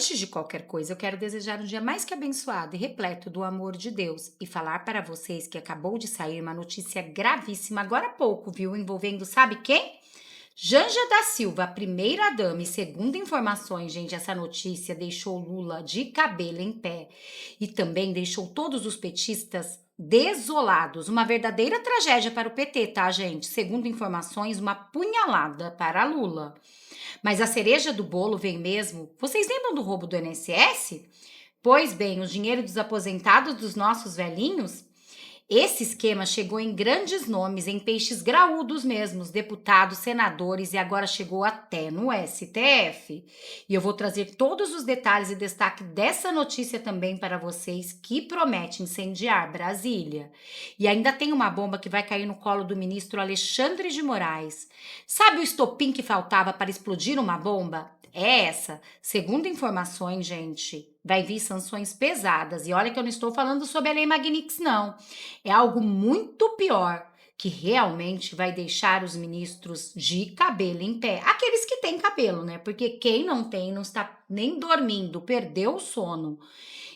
Antes de qualquer coisa, eu quero desejar um dia mais que abençoado e repleto do amor de Deus e falar para vocês que acabou de sair uma notícia gravíssima agora há pouco, viu? Envolvendo, sabe quem? Janja da Silva, a primeira-dama, e segundo informações, gente, essa notícia deixou Lula de cabelo em pé e também deixou todos os petistas desolados. Uma verdadeira tragédia para o PT, tá, gente? Segundo informações, uma punhalada para Lula. Mas a cereja do bolo vem mesmo. Vocês lembram do roubo do INSS? Pois bem, o dinheiro dos aposentados dos nossos velhinhos? Esse esquema chegou em grandes nomes, em peixes graúdos mesmos, deputados, senadores e agora chegou até no STF. E eu vou trazer todos os detalhes e destaque dessa notícia também para vocês, que promete incendiar Brasília. E ainda tem uma bomba que vai cair no colo do ministro Alexandre de Moraes. Sabe o estopim que faltava para explodir uma bomba? É essa. Segundo informações, gente, vai vir sanções pesadas. E olha que eu não estou falando sobre a Lei Magnix, não. É algo muito pior, que realmente vai deixar os ministros de cabelo em pé. Aqueles que têm cabelo, né? Porque quem não tem não está nem dormindo, perdeu o sono.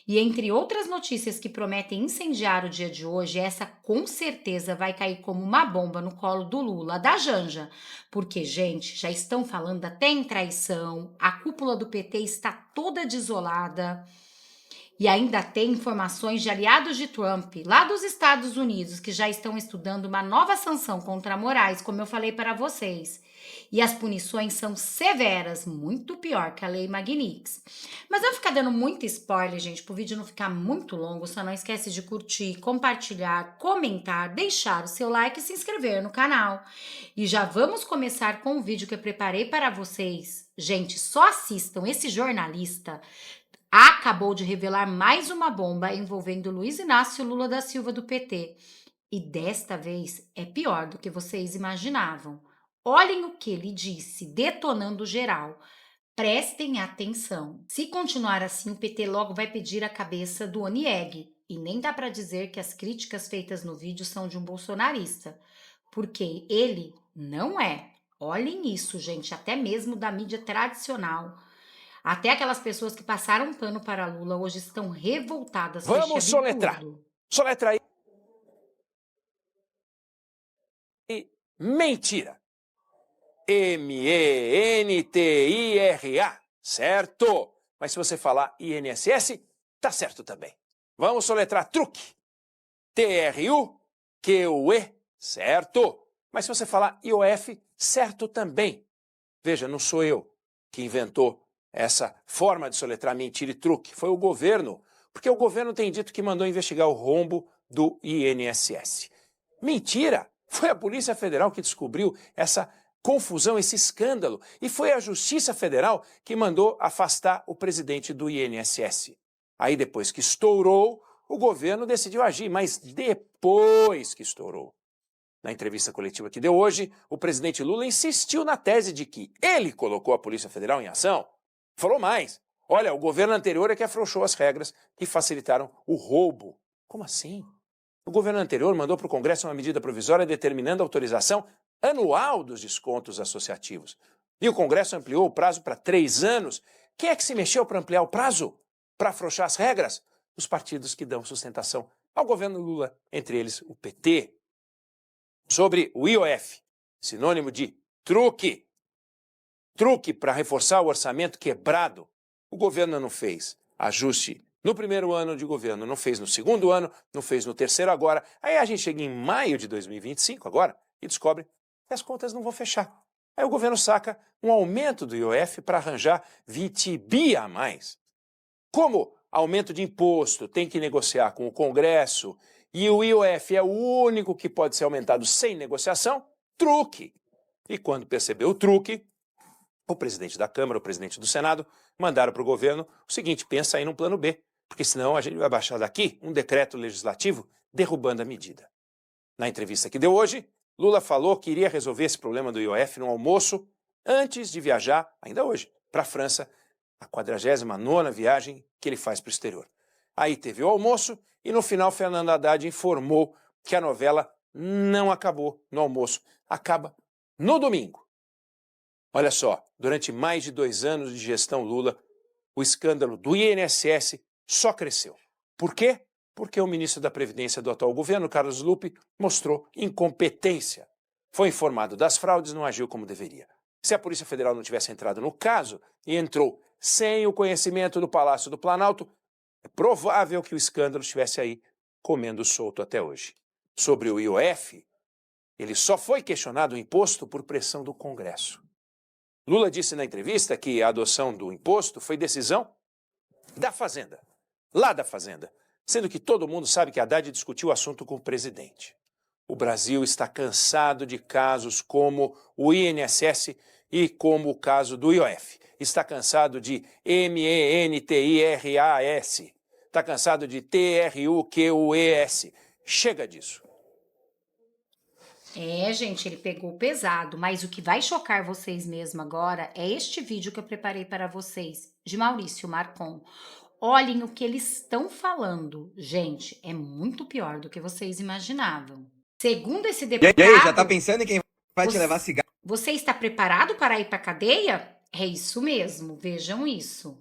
E entre outras notícias que prometem incendiar o dia de hoje, essa com certeza vai cair como uma bomba no colo do Lula, da Janja. Porque, gente, já estão falando até em traição, a cúpula do PT está toda desolada. E ainda tem informações de aliados de Trump, lá dos Estados Unidos, que já estão estudando uma nova sanção contra Moraes, como eu falei para vocês. E as punições são severas, muito pior que a Lei Magnix. Mas eu vou ficar dando muito spoiler, gente, para o vídeo não ficar muito longo. Só não esquece de curtir, compartilhar, comentar, deixar o seu like e se inscrever no canal. E já vamos começar com o vídeo que eu preparei para vocês. Gente, só assistam esse jornalista acabou de revelar mais uma bomba envolvendo Luiz Inácio Lula da Silva do PT. E desta vez é pior do que vocês imaginavam. Olhem o que ele disse, detonando geral. Prestem atenção. Se continuar assim, o PT logo vai pedir a cabeça do Onieg. E nem dá para dizer que as críticas feitas no vídeo são de um bolsonarista, porque ele não é. Olhem isso, gente, até mesmo da mídia tradicional. Até aquelas pessoas que passaram pano para Lula hoje estão revoltadas com este Vamos soletrar. absurdo. Soletra aí. Mentira. M-E-N-T-I-R-A. Certo. Mas se você falar INSS, tá certo também. Vamos soletrar truque. T-R-U-Q-U-E. Certo. Mas se você falar IOF, certo também. Veja, não sou eu que inventou essa forma de soletrar mentira e truque. Foi o governo. Porque o governo tem dito que mandou investigar o rombo do INSS. Mentira! Foi a Polícia Federal que descobriu essa confusão, esse escândalo. E foi a Justiça Federal que mandou afastar o presidente do INSS. Aí depois que estourou, o governo decidiu agir, mas depois que estourou. Na entrevista coletiva que deu hoje, o presidente Lula insistiu na tese de que ele colocou a Polícia Federal em ação. Falou mais. Olha, o governo anterior é que afrouxou as regras que facilitaram o roubo. Como assim? O governo anterior mandou para o Congresso uma medida provisória determinando a autorização anual dos descontos associativos. E o Congresso ampliou o prazo para 3 anos. Quem é que se mexeu para ampliar o prazo? Para afrouxar as regras? Os partidos que dão sustentação ao governo Lula, entre eles o PT. Sobre o IOF, sinônimo de truque. Truque para reforçar o orçamento quebrado. O governo não fez ajuste no primeiro ano de governo, não fez no segundo ano, não fez no terceiro agora. Aí a gente chega em maio de 2025 agora e descobre que as contas não vão fechar. Aí o governo saca um aumento do IOF para arranjar 20 bi a mais. Como aumento de imposto tem que negociar com o Congresso e o IOF é o único que pode ser aumentado sem negociação, truque. E quando percebeu o truque, o presidente da Câmara, o presidente do Senado, mandaram para o governo o seguinte: pensa aí num plano B, porque senão a gente vai baixar daqui um decreto legislativo derrubando a medida. Na entrevista que deu hoje, Lula falou que iria resolver esse problema do IOF no almoço antes de viajar, ainda hoje, para a França, a 49ª viagem que ele faz para o exterior. Aí teve o almoço e no final Fernando Haddad informou que a novela não acabou no almoço, acaba no domingo. Olha só, durante mais de 2 anos de gestão Lula, o escândalo do INSS só cresceu. Por quê? Porque o ministro da Previdência do atual governo, Carlos Lupe, mostrou incompetência. Foi informado das fraudes e não agiu como deveria. Se a Polícia Federal não tivesse entrado no caso e entrou sem o conhecimento do Palácio do Planalto, é provável que o escândalo estivesse aí comendo solto até hoje. Sobre o IOF, ele só foi questionado o imposto por pressão do Congresso. Lula disse na entrevista que a adoção do imposto foi decisão da Fazenda, lá da Fazenda, sendo que todo mundo sabe que Haddad discutiu o assunto com o presidente. O Brasil está cansado de casos como o INSS e como o caso do IOF. Está cansado de MENTIRAS. Está cansado de TRUQUES. Chega disso. Gente, ele pegou pesado, mas o que vai chocar vocês mesmo agora é este vídeo que eu preparei para vocês, de Maurício Marcon. Olhem o que eles estão falando. Gente, é muito pior do que vocês imaginavam. Segundo esse deputado... E aí, já tá pensando em quem vai te levar cigarro? Você está preparado para ir para a cadeia? É isso mesmo, vejam isso.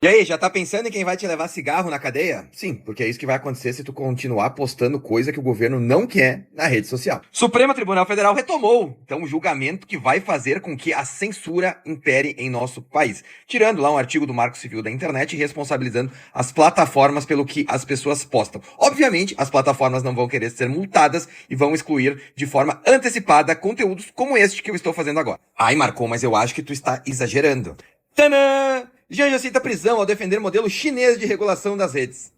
E aí, já tá pensando em quem vai te levar cigarro na cadeia? Sim, porque é isso que vai acontecer se tu continuar postando coisa que o governo não quer na rede social. Supremo Tribunal Federal retomou, então, o julgamento que vai fazer com que a censura impere em nosso país. Tirando lá um artigo do Marco Civil da Internet e responsabilizando as plataformas pelo que as pessoas postam. Obviamente, as plataformas não vão querer ser multadas e vão excluir de forma antecipada conteúdos como este que eu estou fazendo agora. Ai, Marcon, mas eu acho que tu está exagerando. Tadã! Janja aceita prisão ao defender modelo chinês de regulação das redes.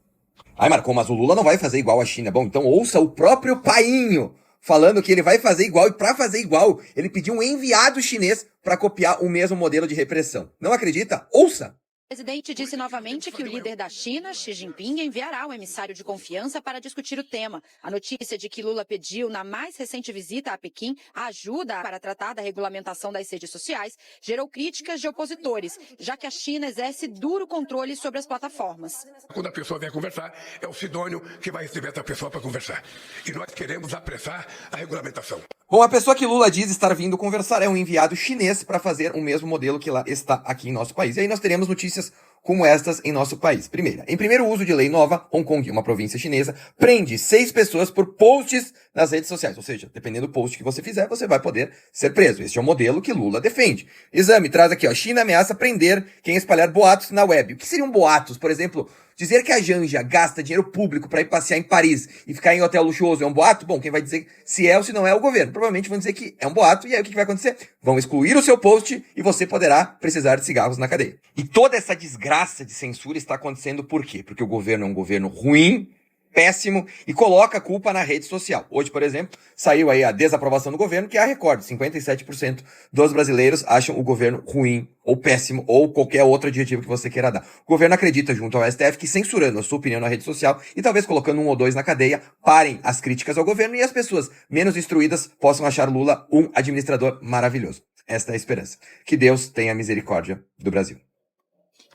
Ai, Marcon, mas o Lula não vai fazer igual a China. Bom, então ouça o próprio painho falando que ele vai fazer igual, e para fazer igual, ele pediu um enviado chinês para copiar o mesmo modelo de repressão. Não acredita? Ouça! O presidente disse novamente que o líder da China, Xi Jinping, enviará o emissário de confiança para discutir o tema. A notícia de que Lula pediu, na mais recente visita a Pequim, ajuda para tratar da regulamentação das redes sociais, gerou críticas de opositores, já que a China exerce duro controle sobre as plataformas. Quando a pessoa vem conversar, é o Sidônio que vai receber essa pessoa para conversar. E nós queremos apressar a regulamentação. Bom, a pessoa que Lula diz estar vindo conversar é um enviado chinês para fazer o mesmo modelo que lá está aqui em nosso país. E aí nós teremos notícias como estas em nosso país. Primeira, em primeiro uso de lei nova, Hong Kong, uma província chinesa, prende 6 pessoas por posts nas redes sociais. Ou seja, dependendo do post que você fizer, você vai poder ser preso. Este é o modelo que Lula defende. Exame, traz aqui, ó. China ameaça prender quem espalhar boatos na web. O que seriam boatos? Por exemplo, dizer que a Janja gasta dinheiro público para ir passear em Paris e ficar em hotel luxuoso é um boato? Bom, quem vai dizer se é ou se não é o governo? Provavelmente vão dizer que é um boato, e aí o que vai acontecer? Vão excluir o seu post e você poderá precisar de cigarros na cadeia. E toda essa desgraça de censura está acontecendo por quê? Porque o governo é um governo ruim, péssimo, e coloca a culpa na rede social. Hoje, por exemplo, saiu aí a desaprovação do governo, que é a recorde. 57% dos brasileiros acham o governo ruim, ou péssimo, ou qualquer outro adjetivo que você queira dar. O governo acredita, junto ao STF, que censurando a sua opinião na rede social e talvez colocando 1 ou 2 na cadeia, parem as críticas ao governo e as pessoas menos instruídas possam achar Lula um administrador maravilhoso. Esta é a esperança. Que Deus tenha misericórdia do Brasil.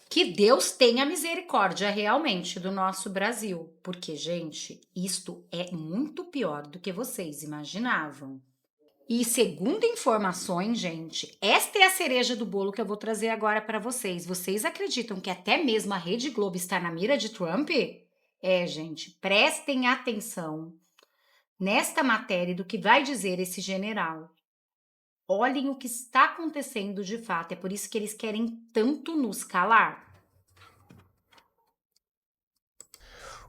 Que Deus tenha misericórdia realmente do nosso Brasil, porque, gente, isto é muito pior do que vocês imaginavam. E segundo informações, gente, esta é a cereja do bolo que eu vou trazer agora para vocês. Vocês acreditam que até mesmo a Rede Globo está na mira de Trump? Gente, prestem atenção nesta matéria do que vai dizer esse general. Olhem o que está acontecendo de fato, é por isso que eles querem tanto nos calar.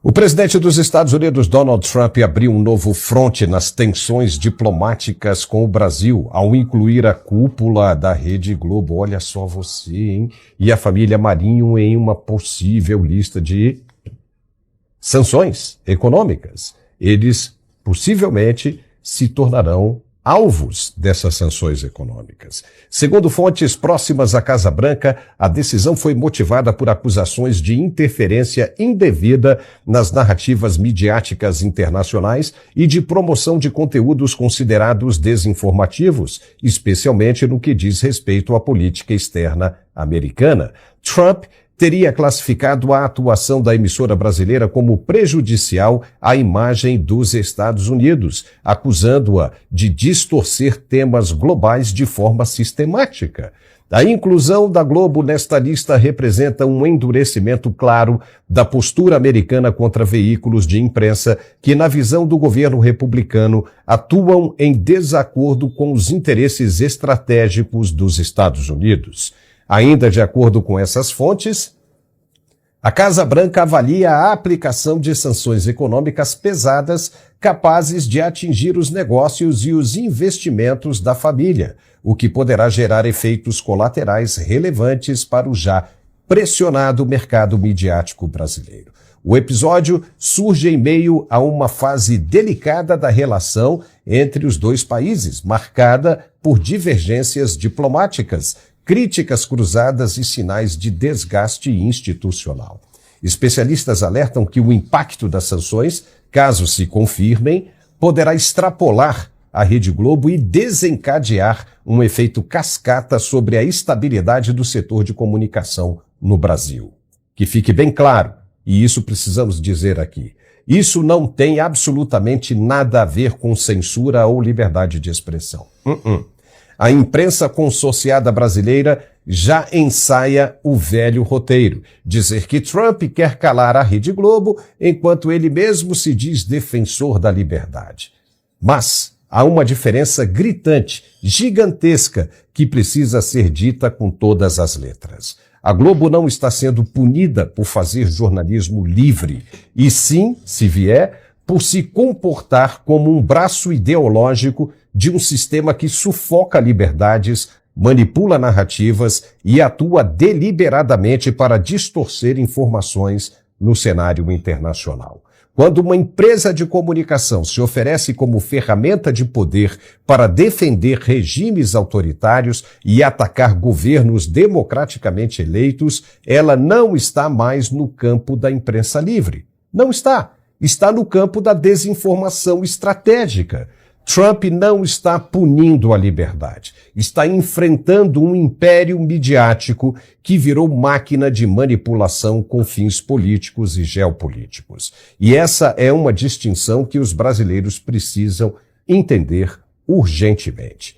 O presidente dos Estados Unidos, Donald Trump, abriu um novo fronte nas tensões diplomáticas com o Brasil, ao incluir a cúpula da Rede Globo. Olha só você, hein? E a família Marinho em uma possível lista de sanções econômicas. Eles possivelmente se tornarão alvos dessas sanções econômicas. Segundo fontes próximas à Casa Branca, a decisão foi motivada por acusações de interferência indevida nas narrativas midiáticas internacionais e de promoção de conteúdos considerados desinformativos, especialmente no que diz respeito à política externa americana. Trump teria classificado a atuação da emissora brasileira como prejudicial à imagem dos Estados Unidos, acusando-a de distorcer temas globais de forma sistemática. A inclusão da Globo nesta lista representa um endurecimento claro da postura americana contra veículos de imprensa que, na visão do governo republicano, atuam em desacordo com os interesses estratégicos dos Estados Unidos. Ainda de acordo com essas fontes, a Casa Branca avalia a aplicação de sanções econômicas pesadas capazes de atingir os negócios e os investimentos da família, o que poderá gerar efeitos colaterais relevantes para o já pressionado mercado midiático brasileiro. O episódio surge em meio a uma fase delicada da relação entre os dois países, marcada por divergências diplomáticas, críticas cruzadas e sinais de desgaste institucional. Especialistas alertam que o impacto das sanções, caso se confirmem, poderá extrapolar a Rede Globo e desencadear um efeito cascata sobre a estabilidade do setor de comunicação no Brasil. Que fique bem claro, e isso precisamos dizer aqui, isso não tem absolutamente nada a ver com censura ou liberdade de expressão. A imprensa consorciada brasileira já ensaia o velho roteiro, dizer que Trump quer calar a Rede Globo enquanto ele mesmo se diz defensor da liberdade. Mas há uma diferença gritante, gigantesca, que precisa ser dita com todas as letras. A Globo não está sendo punida por fazer jornalismo livre, e sim, se vier, por se comportar como um braço ideológico de um sistema que sufoca liberdades, manipula narrativas e atua deliberadamente para distorcer informações no cenário internacional. Quando uma empresa de comunicação se oferece como ferramenta de poder para defender regimes autoritários e atacar governos democraticamente eleitos, ela não está mais no campo da imprensa livre. Não está. Está no campo da desinformação estratégica. Trump não está punindo a liberdade, está enfrentando um império midiático que virou máquina de manipulação com fins políticos e geopolíticos. E essa é uma distinção que os brasileiros precisam entender urgentemente.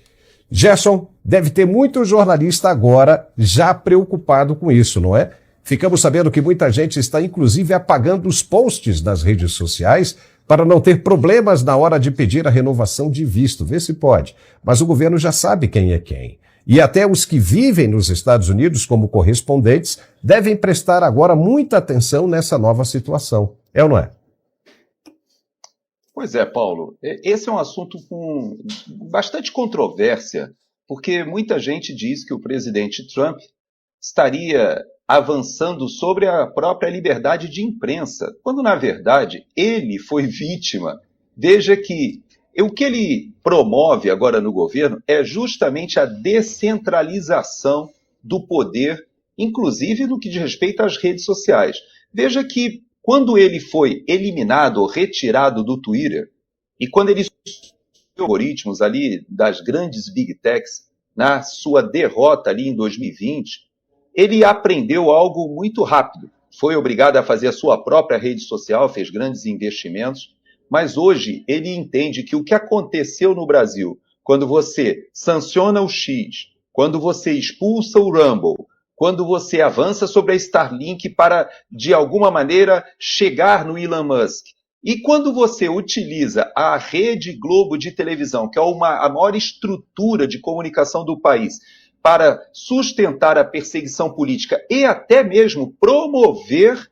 Gerson, deve ter muito jornalista agora já preocupado com isso, não é? Ficamos sabendo que muita gente está inclusive apagando os posts nas redes sociais para não ter problemas na hora de pedir a renovação de visto. Vê se pode. Mas o governo já sabe quem é quem. E até os que vivem nos Estados Unidos como correspondentes devem prestar agora muita atenção nessa nova situação. É ou não é? Pois é, Paulo. Esse é um assunto com bastante controvérsia, porque muita gente diz que o presidente Trump estaria avançando sobre a própria liberdade de imprensa, quando, na verdade, ele foi vítima. Veja que o que ele promove agora no governo é justamente a descentralização do poder, inclusive no que diz respeito às redes sociais. Veja que, quando ele foi eliminado ou retirado do Twitter, e quando ele algoritmos ali das grandes big techs, na sua derrota ali em 2020, ele aprendeu algo muito rápido. Foi obrigado a fazer a sua própria rede social, fez grandes investimentos, mas hoje ele entende que o que aconteceu no Brasil, quando você sanciona o X, quando você expulsa o Rumble, quando você avança sobre a Starlink para, de alguma maneira, chegar no Elon Musk, e quando você utiliza a Rede Globo de televisão, que é a maior estrutura de comunicação do país, para sustentar a perseguição política e até mesmo promover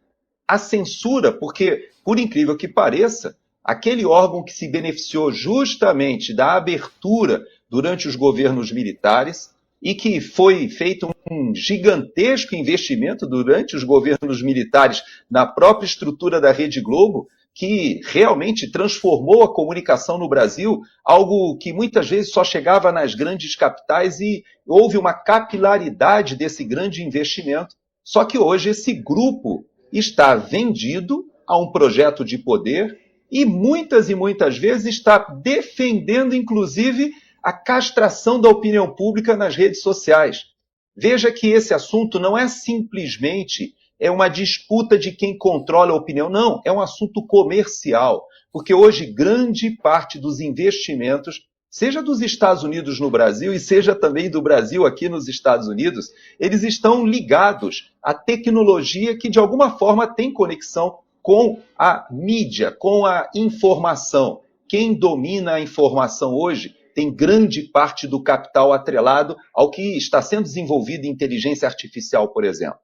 a censura, porque, por incrível que pareça, aquele órgão que se beneficiou justamente da abertura durante os governos militares e que foi feito um gigantesco investimento durante os governos militares na própria estrutura da Rede Globo, que realmente transformou a comunicação no Brasil, algo que muitas vezes só chegava nas grandes capitais, e houve uma capilaridade desse grande investimento. Só que hoje esse grupo está vendido a um projeto de poder e muitas vezes está defendendo, inclusive, a castração da opinião pública nas redes sociais. Veja que esse assunto não é simplesmente uma disputa de quem controla a opinião. Não, é um assunto comercial, porque hoje grande parte dos investimentos seja dos Estados Unidos no Brasil e seja também do Brasil aqui nos Estados Unidos, eles estão ligados à tecnologia que de alguma forma tem conexão com a mídia, com a informação. Quem domina a informação hoje tem grande parte do capital atrelado ao que está sendo desenvolvido em inteligência artificial, por exemplo.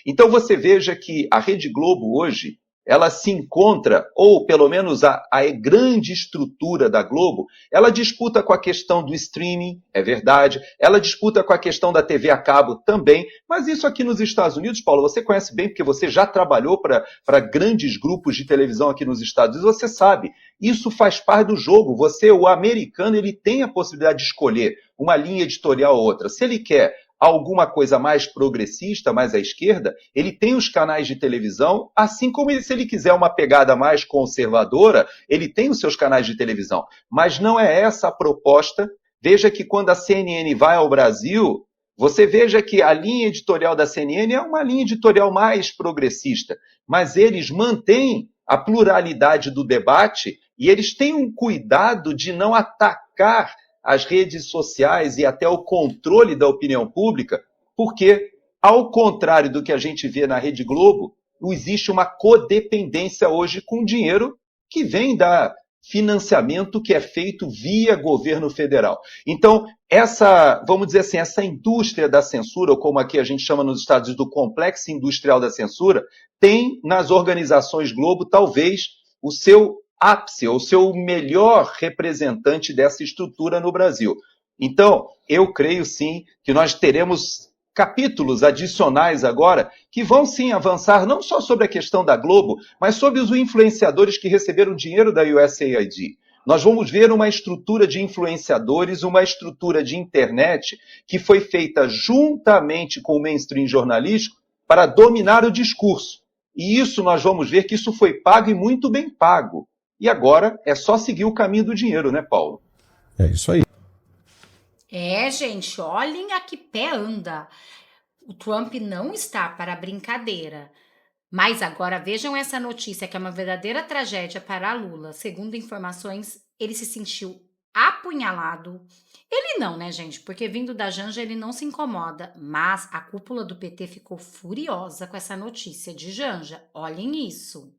Então você veja que a Rede Globo hoje, ela se encontra, ou pelo menos a grande estrutura da Globo, ela disputa com a questão do streaming, é verdade, ela disputa com a questão da TV a cabo também, mas isso aqui nos Estados Unidos, Paulo, você conhece bem, porque você já trabalhou para grandes grupos de televisão aqui nos Estados Unidos, você sabe, isso faz parte do jogo, o americano, ele tem a possibilidade de escolher uma linha editorial ou outra, se ele quer alguma coisa mais progressista, mais à esquerda, ele tem os canais de televisão, assim como se ele quiser uma pegada mais conservadora, ele tem os seus canais de televisão. Mas não é essa a proposta. Veja que quando a CNN vai ao Brasil, você veja que a linha editorial da CNN é uma linha editorial mais progressista, mas eles mantêm a pluralidade do debate e eles têm um cuidado de não atacar as redes sociais e até o controle da opinião pública, porque, ao contrário do que a gente vê na Rede Globo, existe uma codependência hoje com dinheiro que vem da financiamento que é feito via governo federal. Então, vamos dizer assim, essa indústria da censura, ou como aqui a gente chama nos Estados Unidos do complexo industrial da censura, tem nas organizações Globo talvez o seu ápice, ou seu melhor representante dessa estrutura no Brasil. Então, eu creio sim que nós teremos capítulos adicionais agora que vão sim avançar não só sobre a questão da Globo, mas sobre os influenciadores que receberam dinheiro da USAID. Nós vamos ver uma estrutura de influenciadores, uma estrutura de internet que foi feita juntamente com o mainstream jornalístico para dominar o discurso. E isso nós vamos ver que isso foi pago e muito bem pago. E agora é só seguir o caminho do dinheiro, né, Paulo? É isso aí. Gente, olhem a que pé anda. O Trump não está para brincadeira. Mas agora vejam essa notícia que é uma verdadeira tragédia para Lula. Segundo informações, ele se sentiu apunhalado. Ele não, né, gente? Porque vindo da Janja ele não se incomoda. Mas a cúpula do PT ficou furiosa com essa notícia de Janja. Olhem isso.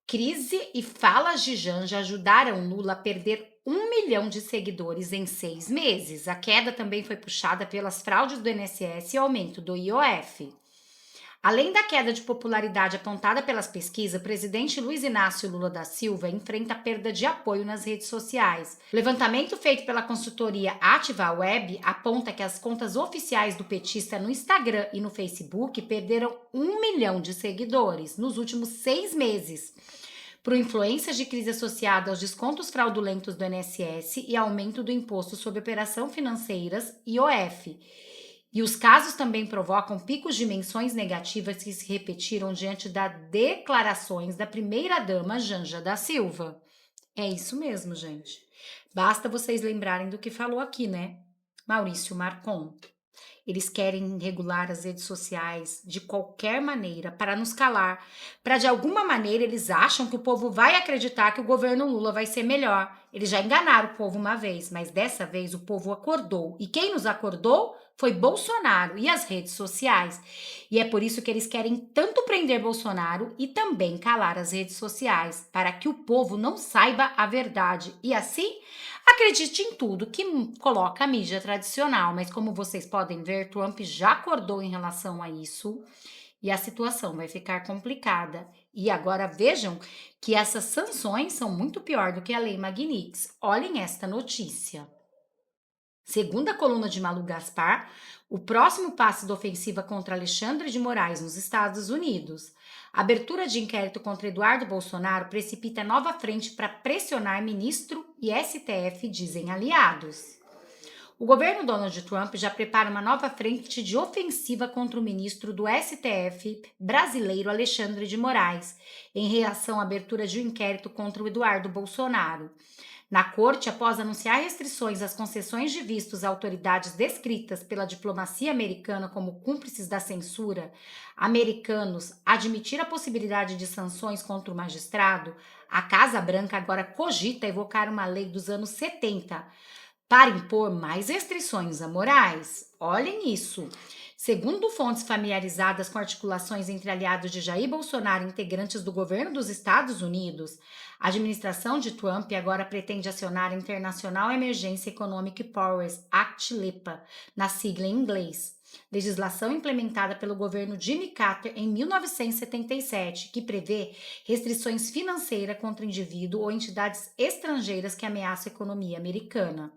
Crise e falas de Janja ajudaram Lula a perder 1 milhão de seguidores em 6 meses. A queda também foi puxada pelas fraudes do INSS e aumento do IOF. Além da queda de popularidade apontada pelas pesquisas, o presidente Luiz Inácio Lula da Silva enfrenta perda de apoio nas redes sociais. O levantamento feito pela consultoria Ativa Web aponta que as contas oficiais do petista no Instagram e no Facebook perderam 1 milhão de seguidores nos últimos 6 meses, por influências de crise associada aos descontos fraudulentos do INSS e aumento do imposto sobre operação financeiras, IOF. E os casos também provocam picos de menções negativas que se repetiram diante das declarações da primeira-dama Janja da Silva. É isso mesmo, gente. Basta vocês lembrarem do que falou aqui, né? Maurício Marcon. Eles querem regular as redes sociais de qualquer maneira para nos calar. Para de alguma maneira eles acham que o povo vai acreditar que o governo Lula vai ser melhor. Eles já enganaram o povo uma vez, mas dessa vez o povo acordou. E quem nos acordou foi Bolsonaro e as redes sociais. E é por isso que eles querem tanto prender Bolsonaro e também calar as redes sociais, para que o povo não saiba a verdade e assim acredite em tudo que coloca a mídia tradicional. Mas como vocês podem ver, Trump já acordou em relação a isso e a situação vai ficar complicada. E agora vejam que essas sanções são muito pior do que a Lei Magnitsky. Olhem esta notícia. Segundo a coluna de Malu Gaspar, o próximo passo da ofensiva contra Alexandre de Moraes nos Estados Unidos. A abertura de inquérito contra Eduardo Bolsonaro precipita nova frente para pressionar ministro e STF, dizem aliados. O governo Donald Trump já prepara uma nova frente de ofensiva contra o ministro do STF brasileiro Alexandre de Moraes, em reação à abertura de um inquérito contra o Eduardo Bolsonaro. Na corte, após anunciar restrições às concessões de vistos a autoridades descritas pela diplomacia americana como cúmplices da censura, americanos admitir a possibilidade de sanções contra o magistrado, a Casa Branca agora cogita evocar uma lei dos anos 70 para impor mais restrições a Moraes. Olhem isso. Segundo fontes familiarizadas com articulações entre aliados de Jair Bolsonaro e integrantes do governo dos Estados Unidos, a administração de Trump agora pretende acionar a International Emergency Economic Powers Act (LEPA), na sigla em inglês, legislação implementada pelo governo Jimmy Carter em 1977, que prevê restrições financeiras contra indivíduo ou entidades estrangeiras que ameaçam a economia americana.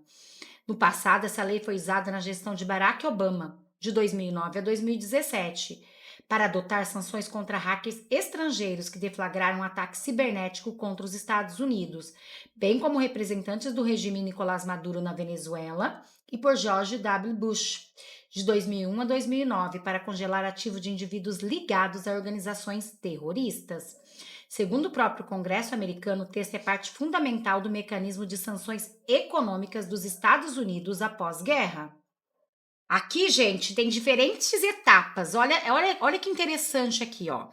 No passado, essa lei foi usada na gestão de Barack Obama, de 2009 a 2017, para adotar sanções contra hackers estrangeiros que deflagraram um ataque cibernético contra os Estados Unidos, bem como representantes do regime Nicolás Maduro na Venezuela e por George W. Bush, de 2001 a 2009, para congelar ativos de indivíduos ligados a organizações terroristas. Segundo o próprio Congresso americano, o texto é parte fundamental do mecanismo de sanções econômicas dos Estados Unidos após guerra. Aqui, gente, tem diferentes etapas. Olha que interessante aqui, ó.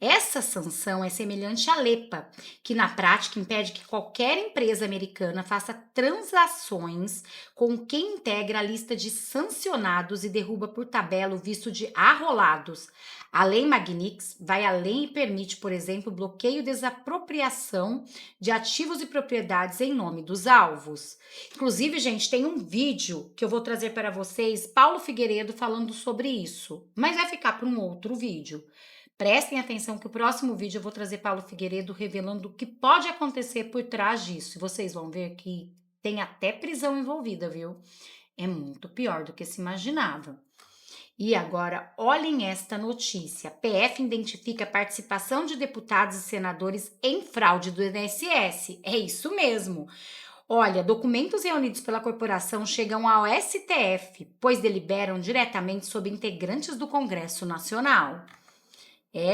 Essa sanção é semelhante à LEPA, que na prática impede que qualquer empresa americana faça transações com quem integra a lista de sancionados e derruba por tabela o visto de arrolados. A Lei Magnitsky vai além e permite, por exemplo, bloqueio e desapropriação de ativos e propriedades em nome dos alvos. Inclusive, gente, tem um vídeo que eu vou trazer para vocês, Paulo Figueiredo falando sobre isso, mas vai ficar para um outro vídeo. Prestem atenção que o próximo vídeo eu vou trazer Paulo Figueiredo revelando o que pode acontecer por trás disso. E vocês vão ver que tem até prisão envolvida, viu? É muito pior do que se imaginava. E agora, olhem esta notícia. PF identifica a participação de deputados e senadores em fraude do INSS. É isso mesmo. Olha, documentos reunidos pela corporação chegam ao STF, pois deliberam diretamente sobre integrantes do Congresso Nacional.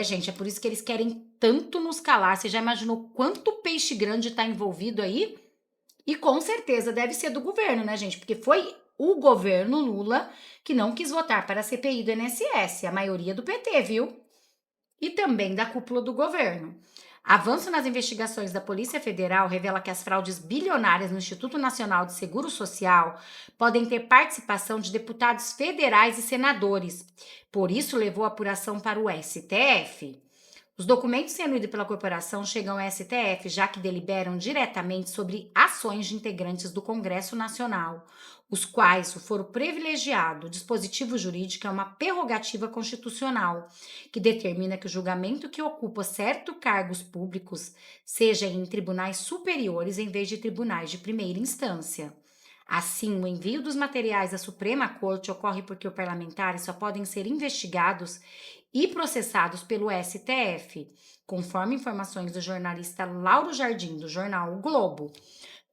Gente, é por isso que eles querem tanto nos calar. Você já imaginou quanto peixe grande está envolvido aí? E com certeza deve ser do governo, né, gente? Porque foi o governo Lula que não quis votar para a CPI do INSS, a maioria do PT, viu? E também da cúpula do governo. Avanço nas investigações da Polícia Federal revela que as fraudes bilionárias no Instituto Nacional de Seguro Social podem ter participação de deputados federais e senadores. Por isso, levou a apuração para o STF. Os documentos reunidos pela corporação chegam ao STF, já que deliberam diretamente sobre ações de integrantes do Congresso Nacional, os quais o foro privilegiado. O dispositivo jurídico é uma prerrogativa constitucional, que determina que o julgamento que ocupa certos cargos públicos seja em tribunais superiores em vez de tribunais de primeira instância. Assim, o envio dos materiais à Suprema Corte ocorre porque os parlamentares só podem ser investigados e processados pelo STF, conforme informações do jornalista Lauro Jardim, do jornal O Globo.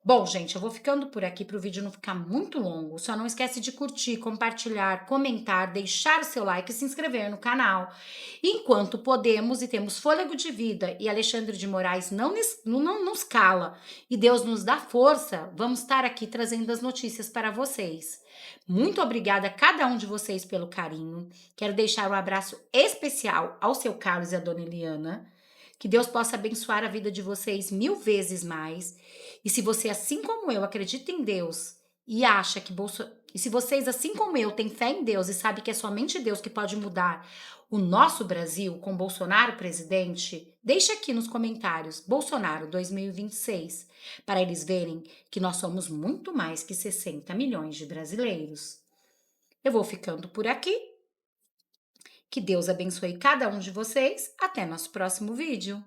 Bom, gente, eu vou ficando por aqui para o vídeo não ficar muito longo. Só não esquece de curtir, compartilhar, comentar, deixar o seu like e se inscrever no canal. Enquanto podemos e temos fôlego de vida e Alexandre de Moraes não nos cala e Deus nos dá força, vamos estar aqui trazendo as notícias para vocês. Muito obrigada a cada um de vocês pelo carinho. Quero deixar um abraço especial ao seu Carlos e à dona Eliana. Que Deus possa abençoar a vida de vocês 1000 vezes mais. E se você, assim como eu, acredita em Deus e acha que E se vocês, assim como eu, têm fé em Deus e sabem que é somente Deus que pode mudar o nosso Brasil com Bolsonaro presidente, deixa aqui nos comentários Bolsonaro 2026, para eles verem que nós somos muito mais que 60 milhões de brasileiros. Eu vou ficando por aqui. Que Deus abençoe cada um de vocês. Até nosso próximo vídeo.